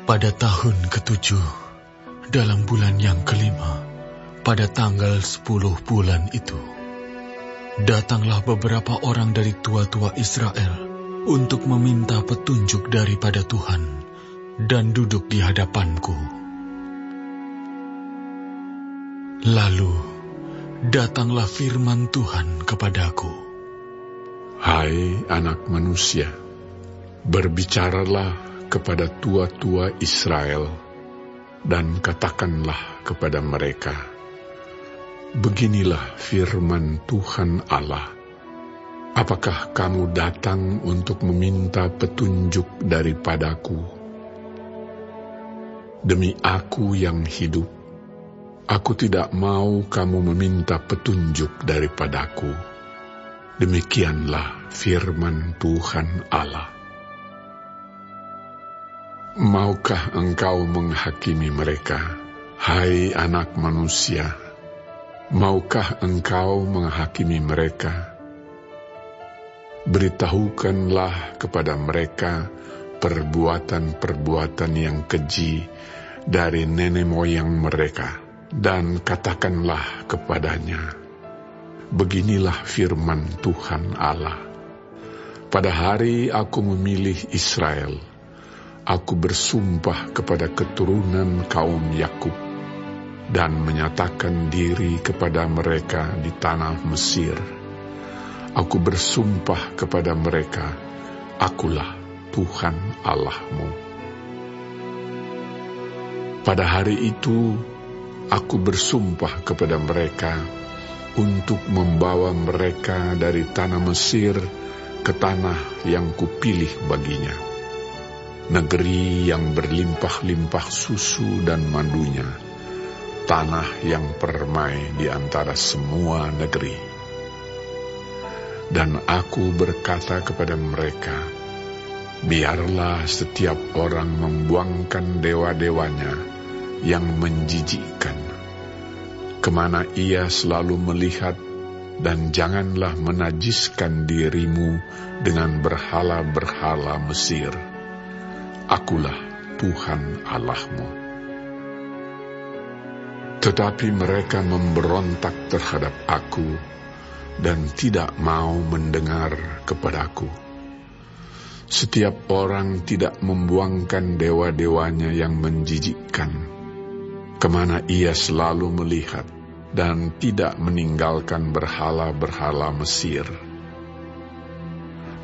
Pada tahun ke-7, dalam bulan yang kelima, pada tanggal 10 bulan itu, datanglah beberapa orang dari tua-tua Israel untuk meminta petunjuk daripada Tuhan dan duduk di hadapanku. Lalu, datanglah firman Tuhan kepadaku. Hai anak manusia, berbicaralah kepada tua-tua Israel dan katakanlah kepada mereka, beginilah firman Tuhan Allah. Apakah kamu datang untuk meminta petunjuk daripadaku? Demi aku yang hidup, aku tidak mau kamu meminta petunjuk daripadaku. Demikianlah firman Tuhan Allah. Maukah engkau menghakimi mereka, hai anak manusia? Maukah engkau menghakimi mereka? Beritahukanlah kepada mereka perbuatan-perbuatan yang keji dari nenek moyang mereka, dan katakanlah kepadanya, beginilah firman Tuhan Allah. Pada hari aku memilih Israel, aku bersumpah kepada keturunan kaum Yakub dan menyatakan diri kepada mereka di tanah Mesir. Aku bersumpah kepada mereka, akulah Tuhan Allahmu. Pada hari itu, aku bersumpah kepada mereka untuk membawa mereka dari tanah Mesir ke tanah yang kupilih baginya, negeri yang berlimpah-limpah susu dan madunya, tanah yang permai di antara semua negeri. Dan aku berkata kepada mereka, biarlah setiap orang membuangkan dewa-dewanya yang menjijikkan, kemana ia selalu melihat, dan janganlah menajiskan dirimu dengan berhala-berhala Mesir. Akulah Tuhan Allahmu. Tetapi mereka memberontak terhadap aku dan tidak mau mendengar kepadaku. Setiap orang tidak membuangkan dewa-dewanya yang menjijikkan, kemana ia selalu melihat, dan tidak meninggalkan berhala-berhala Mesir.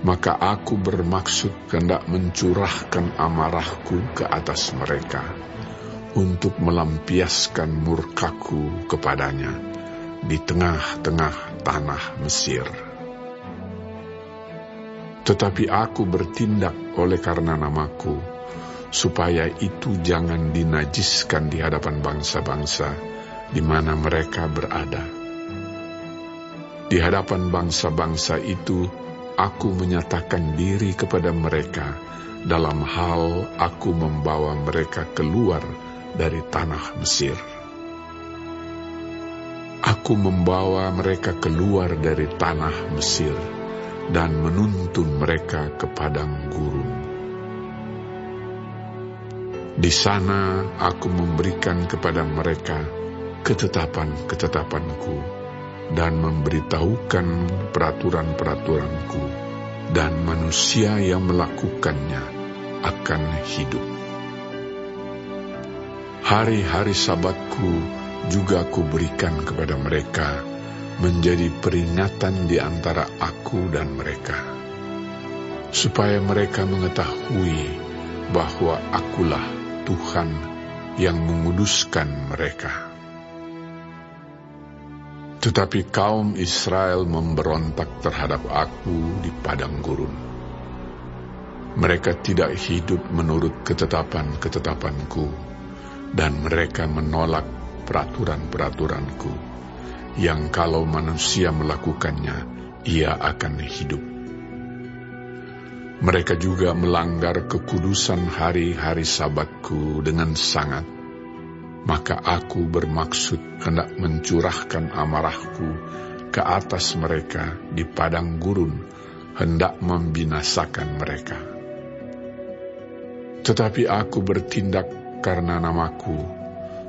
Maka aku bermaksud hendak mencurahkan amarahku ke atas mereka, untuk melampiaskan murkaku kepadanya di tengah-tengah tanah Mesir. Tetapi aku bertindak oleh karena namaku, supaya itu jangan dinajiskan di hadapan bangsa-bangsa di mana mereka berada. Di hadapan bangsa-bangsa itu, aku menyatakan diri kepada mereka dalam hal aku membawa mereka keluar dari tanah Mesir. Aku membawa mereka keluar dari tanah Mesir dan menuntun mereka ke padang gurun. Di sana aku memberikan kepada mereka ketetapan-ketetapanku dan memberitahukan peraturan-peraturanku, dan manusia yang melakukannya akan hidup. Hari-hari Sabatku juga kuberikan kepada mereka menjadi peringatan di antara aku dan mereka, supaya mereka mengetahui bahwa akulah Tuhan yang menguduskan mereka. Tetapi kaum Israel memberontak terhadap aku di padang gurun. Mereka tidak hidup menurut ketetapan-ketetapanku, dan mereka menolak peraturan-peraturanku, yang kalau manusia melakukannya, ia akan hidup. Mereka juga melanggar kekudusan hari-hari Sabatku dengan sangat. Maka aku bermaksud hendak mencurahkan amarahku ke atas mereka di padang gurun, hendak membinasakan mereka. Tetapi aku bertindak karena namaku,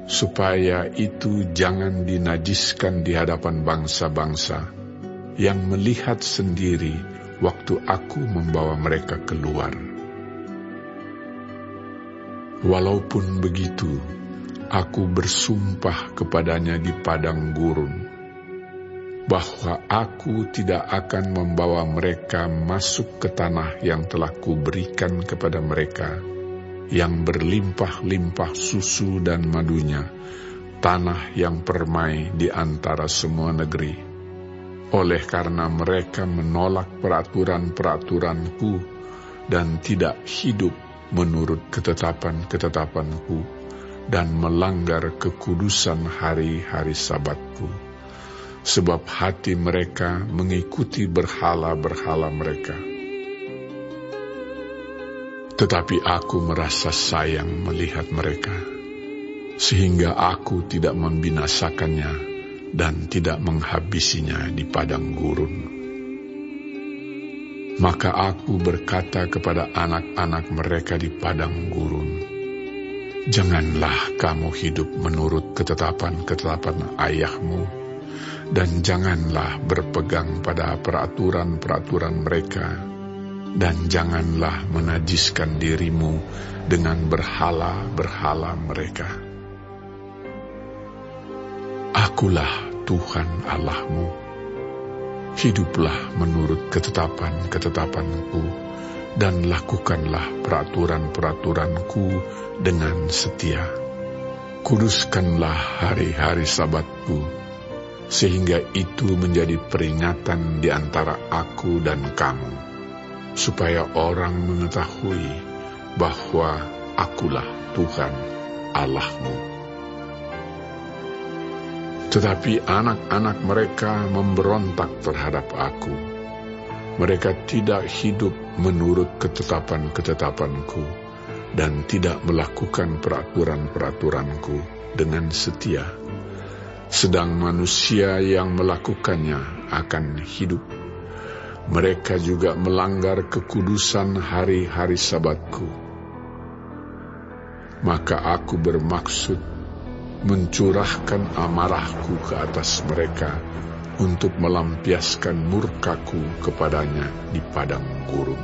supaya itu jangan dinajiskan di hadapan bangsa-bangsa yang melihat sendiri waktu aku membawa mereka keluar. Walaupun begitu, aku bersumpah kepadanya di padang gurun, bahwa aku tidak akan membawa mereka masuk ke tanah yang telah kuberikan kepada mereka, yang berlimpah-limpah susu dan madunya, tanah yang permai di antara semua negeri. Oleh karena mereka menolak peraturan-peraturanku dan tidak hidup menurut ketetapan-ketetapanku dan melanggar kekudusan hari-hari Sabatku. Sebab hati mereka mengikuti berhala-berhala mereka. Tetapi aku merasa sayang melihat mereka, sehingga aku tidak membinasakannya dan tidak menghabisinya di padang gurun. Maka aku berkata kepada anak-anak mereka di padang gurun, janganlah kamu hidup menurut ketetapan-ketetapan ayahmu, dan janganlah berpegang pada peraturan-peraturan mereka, dan janganlah menajiskan dirimu dengan berhala-berhala mereka. Akulah Tuhan Allahmu. Hiduplah menurut ketetapan-ketetapanku, dan lakukanlah peraturan-peraturanku dengan setia. Kuduskanlah hari-hari Sabatku, sehingga itu menjadi peringatan di antara aku dan kamu, supaya orang mengetahui bahwa akulah Tuhan Allahmu. Tetapi anak-anak mereka memberontak terhadap aku. Mereka tidak hidup menurut ketetapan-ketetapanku dan tidak melakukan peraturan-peraturanku dengan setia. Sedang manusia yang melakukannya akan hidup. Mereka juga melanggar kekudusan hari-hari Sabatku. Maka aku bermaksud mencurahkan amarahku ke atas mereka untuk melampiaskan murkaku kepadanya di padang gurun.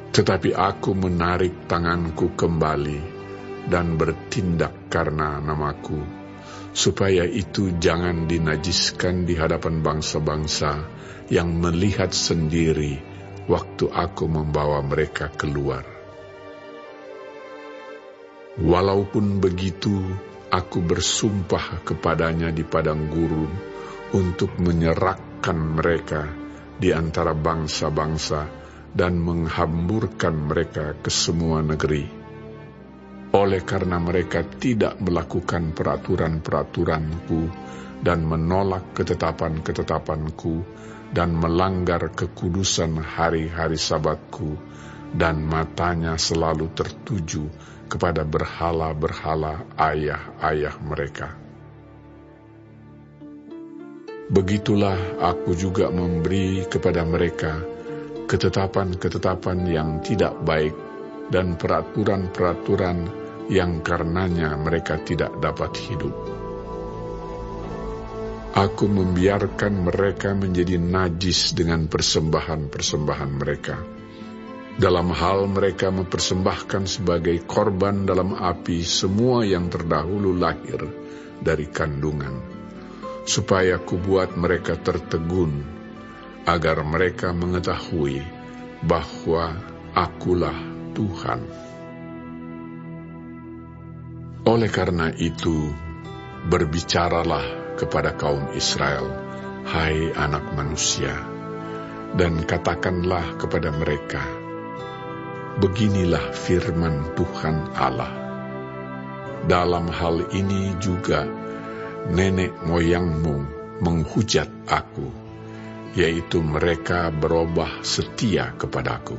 Tetapi aku menarik tanganku kembali dan bertindak karena namaku, supaya itu jangan dinajiskan di hadapan bangsa-bangsa yang melihat sendiri waktu aku membawa mereka keluar. Walaupun begitu, aku bersumpah kepadanya di padang gurun untuk menyerahkan mereka di antara bangsa-bangsa dan menghamburkan mereka ke semua negeri. Oleh karena mereka tidak melakukan peraturan-peraturanku dan menolak ketetapan-ketetapanku dan melanggar kekudusan hari-hari Sabatku, dan matanya selalu tertuju kepada berhala-berhala ayah-ayah mereka. Begitulah aku juga memberi kepada mereka ketetapan-ketetapan yang tidak baik dan peraturan-peraturan yang karenanya mereka tidak dapat hidup. Aku membiarkan mereka menjadi najis dengan persembahan-persembahan mereka. Dalam hal mereka mempersembahkan sebagai korban dalam api semua yang terdahulu lahir dari kandungan, supaya kubuat mereka tertegun, agar mereka mengetahui bahwa akulah Tuhan. Oleh karena itu, berbicaralah kepada kaum Israel, hai anak manusia, dan katakanlah kepada mereka, beginilah firman Tuhan Allah. Dalam hal ini juga nenek moyangmu menghujat aku, yaitu mereka berubah setia kepadaku.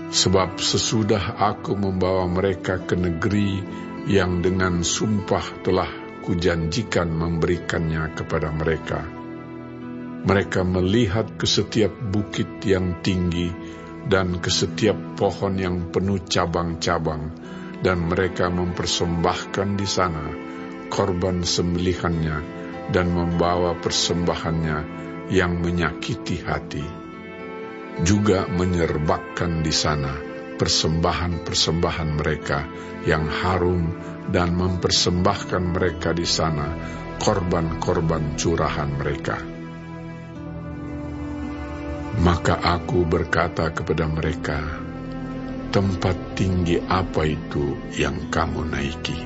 Sebab sesudah aku membawa mereka ke negeri yang dengan sumpah telah kujanjikan memberikannya kepada mereka, Mereka melihat ke setiap bukit yang tinggi dan ke setiap pohon yang penuh cabang-cabang, dan mereka mempersembahkan di sana korban sembelihannya dan membawa persembahannya yang menyakiti hati. Juga menyerbakan di sana persembahan-persembahan mereka yang harum dan mempersembahkan mereka di sana korban-korban curahan mereka. Maka aku berkata kepada mereka, tempat tinggi apa itu yang kamu naiki?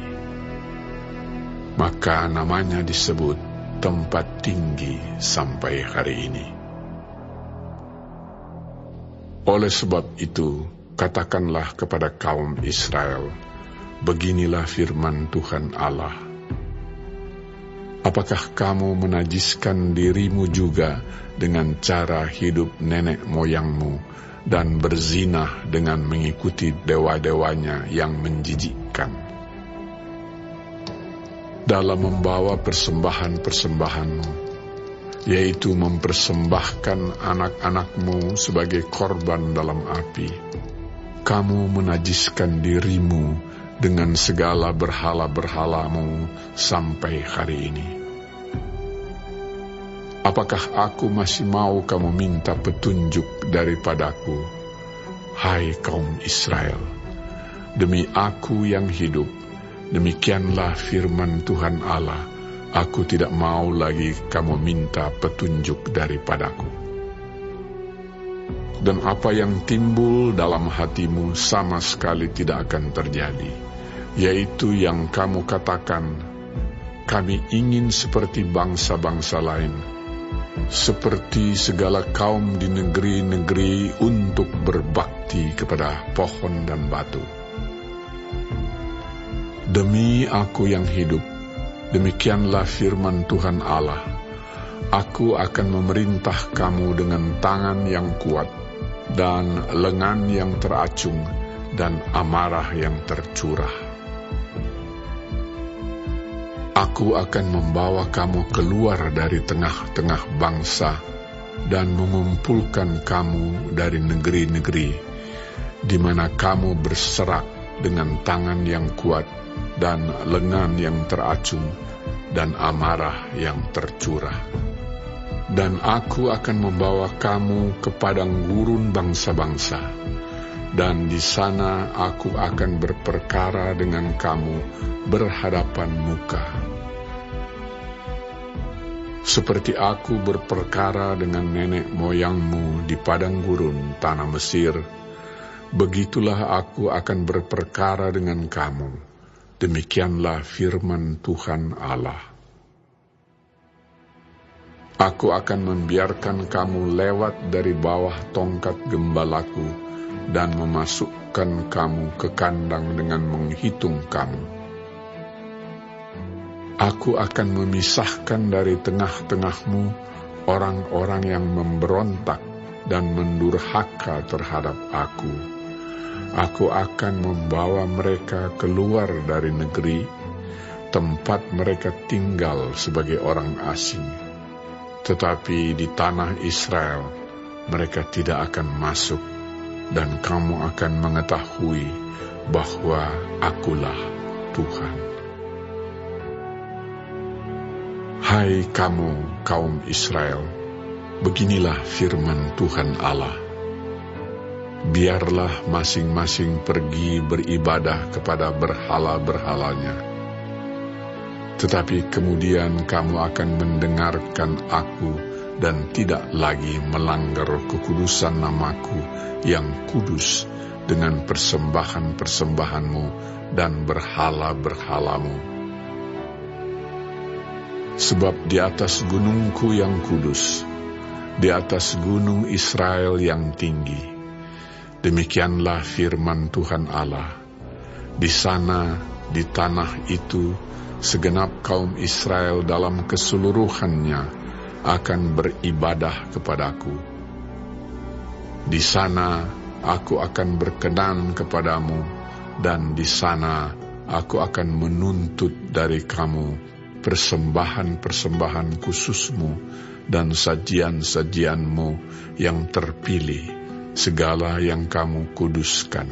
Maka namanya disebut tempat tinggi sampai hari ini. Oleh sebab itu, katakanlah kepada kaum Israel, beginilah firman Tuhan Allah. Apakah kamu menajiskan dirimu juga dengan cara hidup nenek moyangmu dan berzinah dengan mengikuti dewa-dewanya yang menjijikkan? Dalam membawa persembahan-persembahanmu, yaitu mempersembahkan anak-anakmu sebagai korban dalam api, kamu menajiskan dirimu dengan segala berhala-berhalamu sampai hari ini. Apakah aku masih mau kamu minta petunjuk daripadaku, hai kaum Israel? Demi aku yang hidup, demikianlah firman Tuhan Allah, aku tidak mau lagi kamu minta petunjuk daripadaku. Dan apa yang timbul dalam hatimu sama sekali tidak akan terjadi, yaitu yang kamu katakan, kami ingin seperti bangsa-bangsa lain, seperti segala kaum di negeri-negeri untuk berbakti kepada pohon dan batu. Demi aku yang hidup, demikianlah firman Tuhan Allah, aku akan memerintah kamu dengan tangan yang kuat, dan lengan yang teracung, dan amarah yang tercurah. Aku akan membawa kamu keluar dari tengah-tengah bangsa, dan mengumpulkan kamu dari negeri-negeri, di mana kamu berserak dengan tangan yang kuat, dan lengan yang teracung, dan amarah yang tercurah. Dan aku akan membawa kamu ke padang gurun bangsa-bangsa, dan di sana aku akan berperkara dengan kamu berhadapan muka. Seperti aku berperkara dengan nenek moyangmu di padang gurun tanah Mesir, begitulah aku akan berperkara dengan kamu. Demikianlah firman Tuhan Allah. Aku akan membiarkan kamu lewat dari bawah tongkat gembalaku dan memasukkan kamu ke kandang dengan menghitung kamu. Aku akan memisahkan dari tengah-tengahmu orang-orang yang memberontak dan mendurhaka terhadap aku. Aku akan membawa mereka keluar dari negeri, tempat mereka tinggal sebagai orang asing. Tetapi di tanah Israel mereka tidak akan masuk, dan kamu akan mengetahui bahwa akulah Tuhan. Hai kamu, kaum Israel, beginilah firman Tuhan Allah. Biarlah masing-masing pergi beribadah kepada berhala-berhalanya. Tetapi kemudian kamu akan mendengarkan aku dan tidak lagi melanggar kekudusan namaku yang kudus dengan persembahan-persembahanmu dan berhala-berhalamu. Sebab di atas gunungku yang kudus, di atas gunung Israel yang tinggi, demikianlah firman Tuhan Allah, di sana, di tanah itu, segenap kaum Israel dalam keseluruhannya akan beribadah kepadaku. Di sana aku akan berkenan kepadamu, dan di sana aku akan menuntut dari kamu persembahan-persembahan khususmu dan sajian-sajianmu yang terpilih, segala yang kamu kuduskan.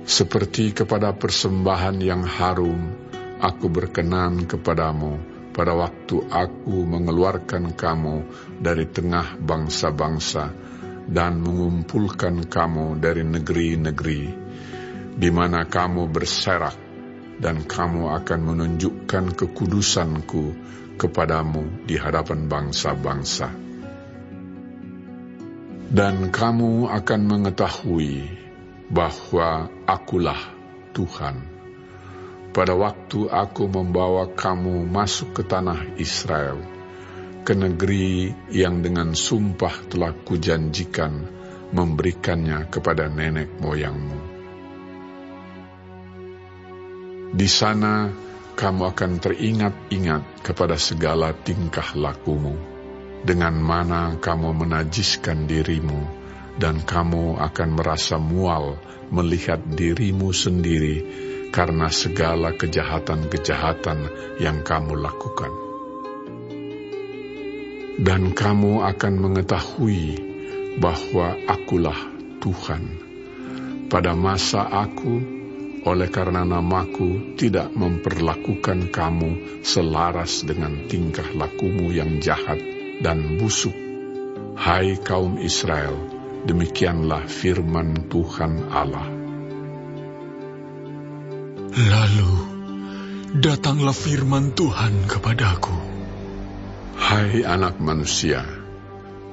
Seperti kepada persembahan yang harum, aku berkenan kepadamu pada waktu aku mengeluarkan kamu dari tengah bangsa-bangsa dan mengumpulkan kamu dari negeri-negeri, di mana kamu berserak, dan kamu akan menunjukkan kekudusanku kepadamu di hadapan bangsa-bangsa. Dan kamu akan mengetahui bahwa akulah Tuhan, pada waktu aku membawa kamu masuk ke tanah Israel, ke negeri yang dengan sumpah telah kujanjikan memberikannya kepada nenek moyangmu. Di sana kamu akan teringat-ingat kepada segala tingkah lakumu, dengan mana kamu menajiskan dirimu, dan kamu akan merasa mual melihat dirimu sendiri karena segala kejahatan-kejahatan yang kamu lakukan. Dan kamu akan mengetahui bahwa akulah Tuhan, pada masa aku, oleh karena namaku, tidak memperlakukan kamu selaras dengan tingkah lakumu yang jahat dan busuk. Hai kaum Israel, demikianlah firman Tuhan Allah. Lalu datanglah firman Tuhan kepadaku. Hai anak manusia,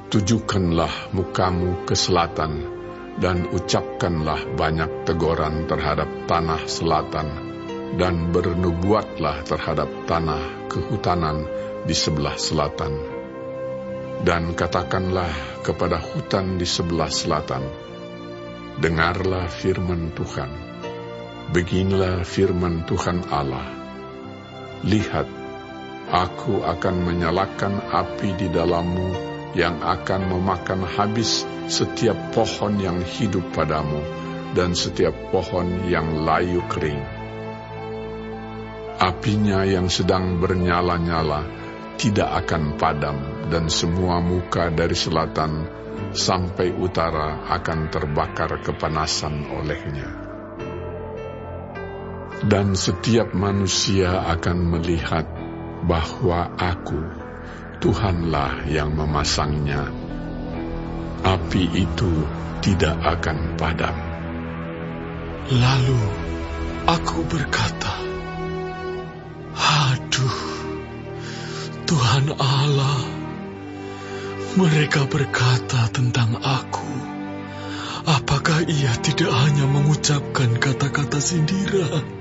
tujukanlah mukamu ke selatan, dan ucapkanlah banyak teguran terhadap tanah selatan, dan bernubuatlah terhadap tanah kehutanan di sebelah selatan. Dan katakanlah kepada hutan di sebelah selatan, dengarlah firman Tuhan. Beginilah firman Tuhan Allah. Lihat, aku akan menyalakan api di dalammu yang akan memakan habis setiap pohon yang hidup padamu dan setiap pohon yang layu kering. Apinya yang sedang bernyala-nyala tidak akan padam, dan semua muka dari selatan sampai utara akan terbakar kepanasan olehnya. Dan setiap manusia akan melihat bahwa aku, Tuhanlah yang memasangnya. Api itu tidak akan padam. Lalu aku berkata, aduh, Tuhan Allah, mereka berkata tentang aku, apakah ia tidak hanya mengucapkan kata-kata sindiran?